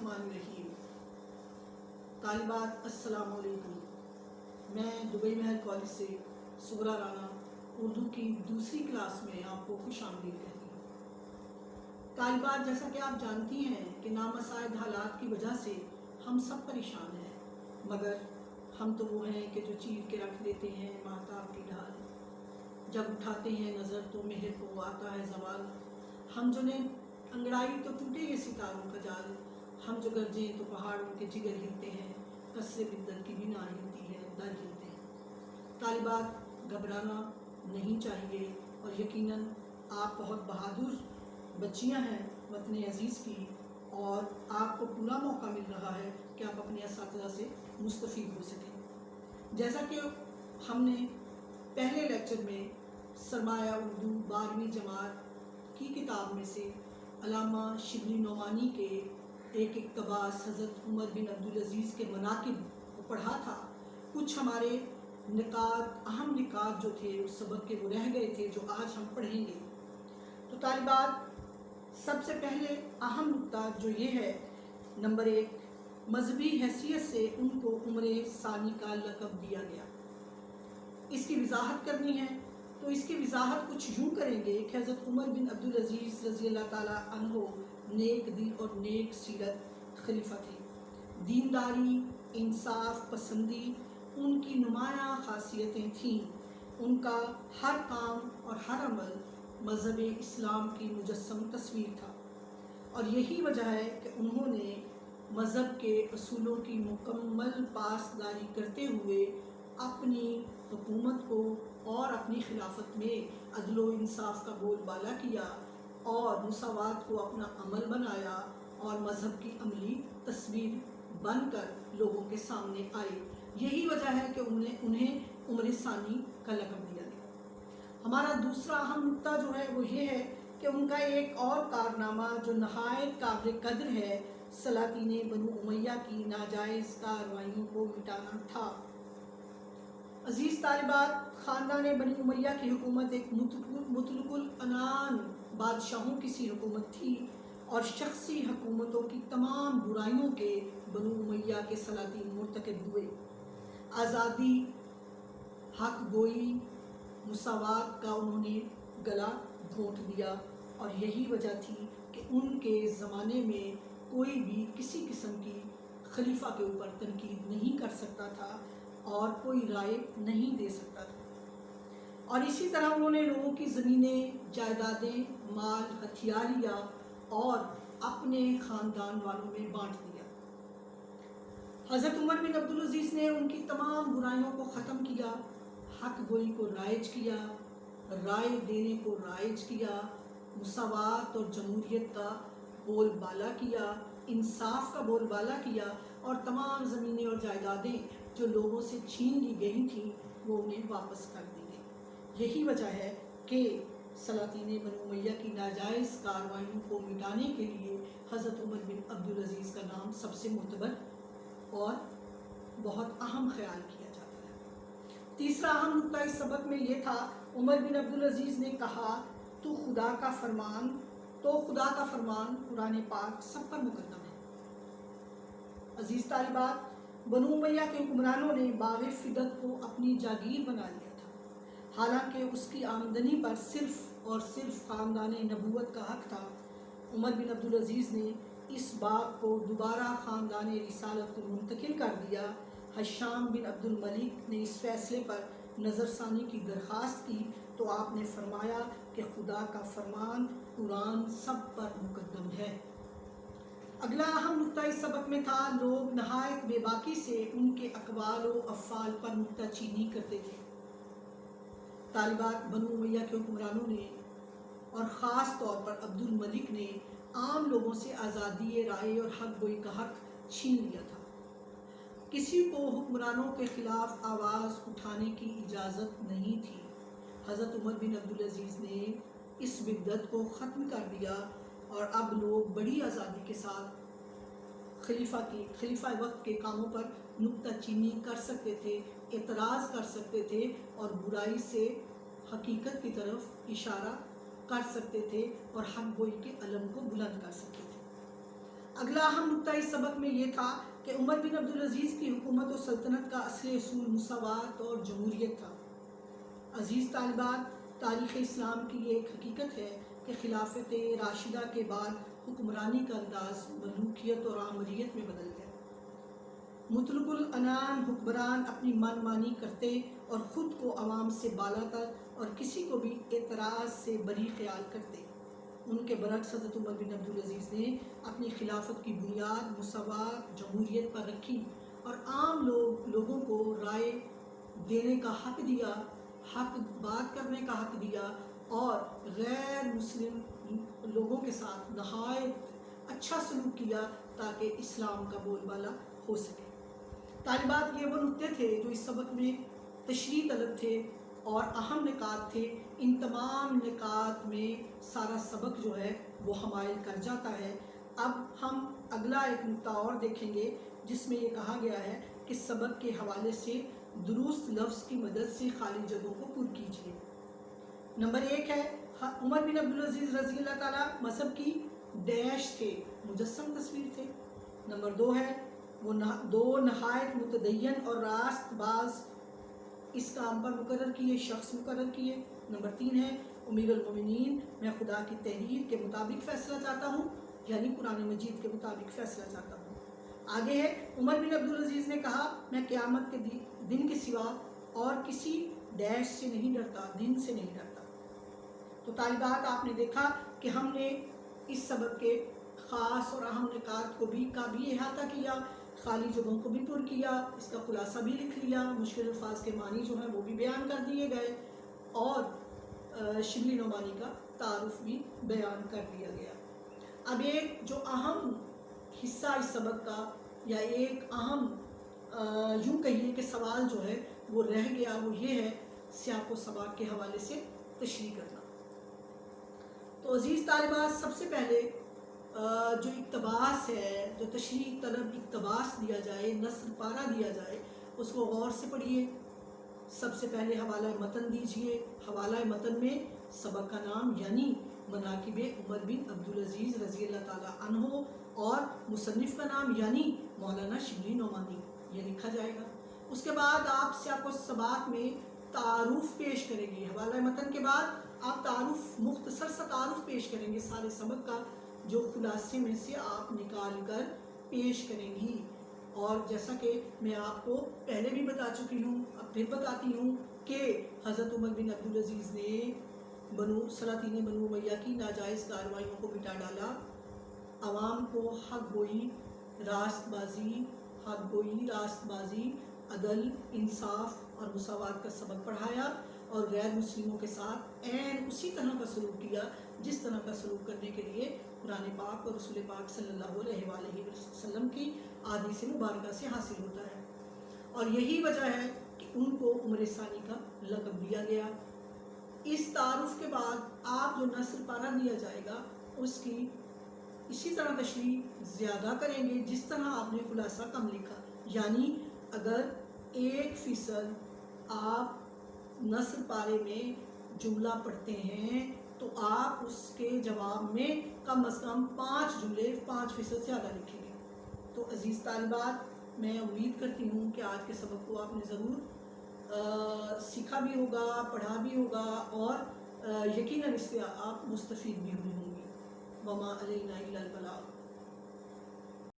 बिस्मिल्लाहिर्रहमानिर्रहीम। तालिबात अस्सलाम वालेकुम। मैं दुबई महल कॉलेज से सुगरा राना उर्दू की दूसरी क्लास में आपको खुश आमदीद कहती हूँ। तालिबात, जैसा कि आप जानती हैं कि नामसाइद हालात की वजह से हम सब परेशान हैं, मगर हम तो वो हैं कि जो चीर के रख देते हैं महताब की ढाल। जब उठाते हैं नज़र तो मेहर को आता है ज़वाल। हम जो ने अंगड़ाई तो टूटे ये सितारों का जाल। हम जो गरजें तो पहाड़ों के जिगर हिलते हैं, कसरे बिद्दत की बिना हिलती है, दर हिलते हैं। तालिबात, घबराना नहीं चाहिए और यकीनन आप बहुत बहादुर बच्चियां हैं वतन अज़ीज़ की, और आपको पूरा मौका मिल रहा है कि आप अपने असातिज़ा से मुस्तफ़ीद हो सकें। जैसा कि हमने पहले लेक्चर में सरमाया उर्दू 12वीं जमात की किताब में से अल्लामा शिबली नोमानी के एक इक़्तिबास हज़रत उमर बिन अब्दुल अज़ीज़ के मनाक़िब को पढ़ा था। कुछ हमारे निकात, अहम निकात जो थे उस सबक के वो रह गए थे, जो आज हम पढ़ेंगे। तो तालिबात, सबसे पहले अहम नुक्ता जो ये है, नंबर 1, मजहबी हैसियत से उनको उम्र सानी का लक़ब दिया गया। इसकी वजाहत करनी है तो इसकी वजाहत कुछ यूँ करेंगे कि हज़रत उमर बिन अब्दुल अज़ीज़ रज़ी अल्लाह ताला अन्हो नेक दिल और नेक सीरत खलीफा थे। दीनदारी, इंसाफ पसंदी उनकी नुमायाँ ख़ासियतें थीं। उनका हर काम और हर अमल मज़हब इस्लाम की मुजस्सम तस्वीर था, और यही वजह है कि उन्होंने मज़हब के असूलों की मुकम्मल पासदारी करते हुए अपनी हुकूमत को और अपनी खिलाफत में अदल व इंसाफ का बोलबाला किया और मुसावात को अपना अमल बनाया और मज़हब की अमली तस्वीर बनकर लोगों के सामने आए। यही वजह है कि उन्हें उम्र सानी का लक़ब दिया गया। हमारा दूसरा अहम नुक्ता जो है वो ये है कि उनका एक और कारनामा जो नहायत काबिल कद्र है, सलातीन बनु उमैया की नाजायज़ कार्रवाइयों को मिटाना था। अज़ीज़ तालिबात, ख़ानदान बनी उमैया की हुकूमत एक मुतलकुल अनान बादशाहों की सी हुकूमत थी, और शख्सी हुकूमतों की तमाम बुराइयों के बनु उमैया के सलातीन मुर्तकब हुए। आज़ादी, हक गोई, मुसावात का उन्होंने गला घोंट दिया, और यही वजह थी कि उनके ज़माने में कोई भी किसी किस्म की खलीफा के ऊपर तनकीद नहीं कर सकता था और कोई राय नहीं दे सकता था। और इसी तरह उन्होंने लोगों की ज़मीनें, जायदादें, माल, हथियार लिया और अपने ख़ानदान वालों में बांट दिया। हज़रत उमर बिन अब्दुल अज़ीज़ ने उनकी तमाम बुराइयों को ख़त्म किया, हक गोई को राइज किया, राय देने को राइज किया, मुसावात और जमहूरियत का बोलबाला किया, इंसाफ का बोलबाला किया, और तमाम ज़मीनें और जायदादें जो लोगों से छीन ली गई थीं वो उन्हें वापस कर दी गई। यही वजह है कि सलातीन बनु उमैया की नाजायज़ कार्रवाइयों को मिटाने के लिए हज़रत उमर बिन अब्दुल अज़ीज़ का नाम सबसे मुतबर और बहुत अहम ख्याल किया जाता है। तीसरा अहम नुक्ता इस सबक में ये था, उमर बिन अब्दुल अज़ीज़ ने कहा तो खुदा का फरमान कुरान पाक सब पर मुकद्दम है। अज़ीज़ तालिबात, बनु उमैया के हुक्मरानों ने बाग़ फ़िदत को अपनी जागीर बना लिया था, हालांकि उसकी आमदनी पर सिर्फ़ और सिर्फ ख़ानदान नबूवत का हक़ था। उमर बिन अब्दुल अज़ीज़ ने इस बाग को दोबारा ख़ानदान रिसालत को मुंतकिल कर दिया। हशाम बिन अब्दुल मलिक ने इस फ़ैसले पर नज़रसानी की दरख्वास्त की तो आपने फरमाया कि खुदा का फरमान कुरान सब पर मुकद्दम है। अगला अहम नुक्ता इस सबक में था, लोग नहायत बेबाकी से उनके अक़वाल व अफ़आल पर नुक्ता चीनी करते थे। तालिबात, बनु उमैया के हुक्मरानों ने और ख़ास तौर पर अब्दुल मलिक ने आम लोगों से आज़ादी राय और हक गोई का हक छीन लिया था। किसी को हुक्मरानों के ख़िलाफ़ आवाज़ उठाने की इजाज़त नहीं थी। हज़रत उमर बिन अब्दुल अज़ीज़ ने इस बिद्दत को ख़त्म कर दिया, और अब लोग बड़ी आज़ादी के साथ खलीफा वक्त के कामों पर नुक्ता चीनी कर सकते थे, एतराज़ कर सकते थे, और बुराई से हकीकत की तरफ इशारा कर सकते थे, और हक गोई के अलम को बुलंद कर सकते थे। اگلا اہم نقطہ اس سبق میں یہ تھا کہ عمر بن عبدالعزیز کی حکومت و سلطنت کا اصل اصول مساوات اور جمہوریت تھا۔ عزیز طالبات، تاریخ اسلام کی یہ ایک حقیقت ہے کہ خلافت راشدہ کے بعد حکمرانی کا انداز ملوکیت اور آمریت میں بدل گیا۔ مطلق العنان حکمران اپنی من مانی کرتے اور خود کو عوام سے بالا تر اور کسی کو بھی اعتراض سے بری خیال کرتے۔ ان کے برعکس حضرت عمر بن عبدالعزیز نے اپنی خلافت کی بنیاد مساوات جمہوریت پر رکھی اور عام لوگوں کو رائے دینے کا حق دیا، حق بات کرنے کا حق دیا اور غیر مسلم لوگوں کے ساتھ نہایت اچھا سلوک کیا تاکہ اسلام کا بول بالا ہو سکے۔ طالبات، یہ وہ نقطے تھے جو اس سبق میں تشریح طلب تھے اور اہم نکات تھے۔ ان تمام نکات میں سارا سبق جو ہے وہ حمائل کر جاتا ہے۔ اب ہم اگلا ایک نقطہ اور دیکھیں گے جس میں یہ کہا گیا ہے کہ سبق کے حوالے سے درست لفظ کی مدد سے خالی جگہوں کو پر کیجیے۔ نمبر 1 ہے عمر بن عبدالعزیز رضی اللہ تعالیٰ مذہب کی ڈیش تھے، مجسم تصویر تھے۔ نمبر 2 ہے وہ دو نہایت متدین اور راست باز اس کام پر مقرر کیے شخص مقرر کیے۔ نمبر 3 ہے امیر المومنین، میں خدا کی تحریر کے مطابق فیصلہ چاہتا ہوں، یعنی قرآن مجید کے مطابق فیصلہ چاہتا ہوں۔ آگے ہے عمر بن عبدالعزیز نے کہا، میں قیامت کے دن کے سوا اور کسی ڈیش سے نہیں ڈرتا، دن سے نہیں ڈرتا۔ تو طالبات، آپ نے دیکھا کہ ہم نے اس سبق کے خاص اور اہم نکات کو بھی احاطہ کیا، خالی جگہوں کو بھی پر کیا، اس کا خلاصہ بھی لکھ لیا، مشکل الفاظ کے معنی جو ہیں وہ بھی بیان کر دیے گئے اور شبلی نعمانی کا تعارف بھی بیان کر دیا گیا۔ اب ایک جو اہم حصہ اس سبق کا یا ایک اہم یوں کہیے کہ سوال جو ہے وہ رہ گیا، وہ یہ ہے سیاق و سباق کے حوالے سے تشریح کرنا۔ تو عزیز طالبات، سب سے پہلے جو اقتباس ہے، جو تشریح طلب اقتباس دیا جائے، نثر پارہ دیا جائے، اس کو غور سے پڑھیے۔ سب سے پہلے حوالہ متن دیجیے۔ حوالہ متن میں سبق کا نام یعنی مناقب عمر بن عبدالعزیز رضی اللہ تعالیٰ عنہ اور مصنف کا نام یعنی مولانا شبلی نعمانی یہ لکھا جائے گا۔ اس کے بعد آپ سیاق و سباق میں تعارف پیش کریں گے۔ حوالہ متن کے بعد آپ مختصر سا تعارف پیش کریں گے سارے سبق کا، جو خلاصے میں سے آپ نکال کر پیش کریں گی۔ اور جیسا کہ میں آپ کو پہلے بھی بتا چکی ہوں، اب پھر بتاتی ہوں کہ حضرت عمر بن عبدالعزیز نے سلاطین بنو امیہ کی ناجائز کارروائیوں کو مٹا ڈالا، عوام کو حق گوئی، راست بازی، عدل، انصاف اور مساوات کا سبق پڑھایا اور غیر مسلموں کے ساتھ عین اسی طرح کا سلوک کیا جس طرح کا سلوک کرنے کے لیے قرآن پاک اور رسول پاک صلی اللہ علیہ وآلہ وسلم کی احادیث مبارکہ سے حاصل ہوتا ہے۔ اور یہی وجہ ہے کہ ان کو عمر ثانی کا لقب دیا گیا۔ اس تعارف کے بعد آپ جو نثر پارہ دیا جائے گا اس کی اسی طرح تشریح زیادہ کریں گے جس طرح آپ نے خلاصہ کم لکھا، یعنی اگر 1% آپ نثر پارے میں جملہ پڑھتے ہیں تو آپ اس کے جواب میں کم از کم 5 جملے 5% زیادہ لکھیں گے۔ تو عزیز طالبات، میں امید کرتی ہوں کہ آج کے سبق کو آپ نے ضرور سیکھا بھی ہوگا، پڑھا بھی ہوگا اور یقیناً اس سے آپ مستفید بھی ہوئی ہوں گی۔ وما علینا الا البلاغ۔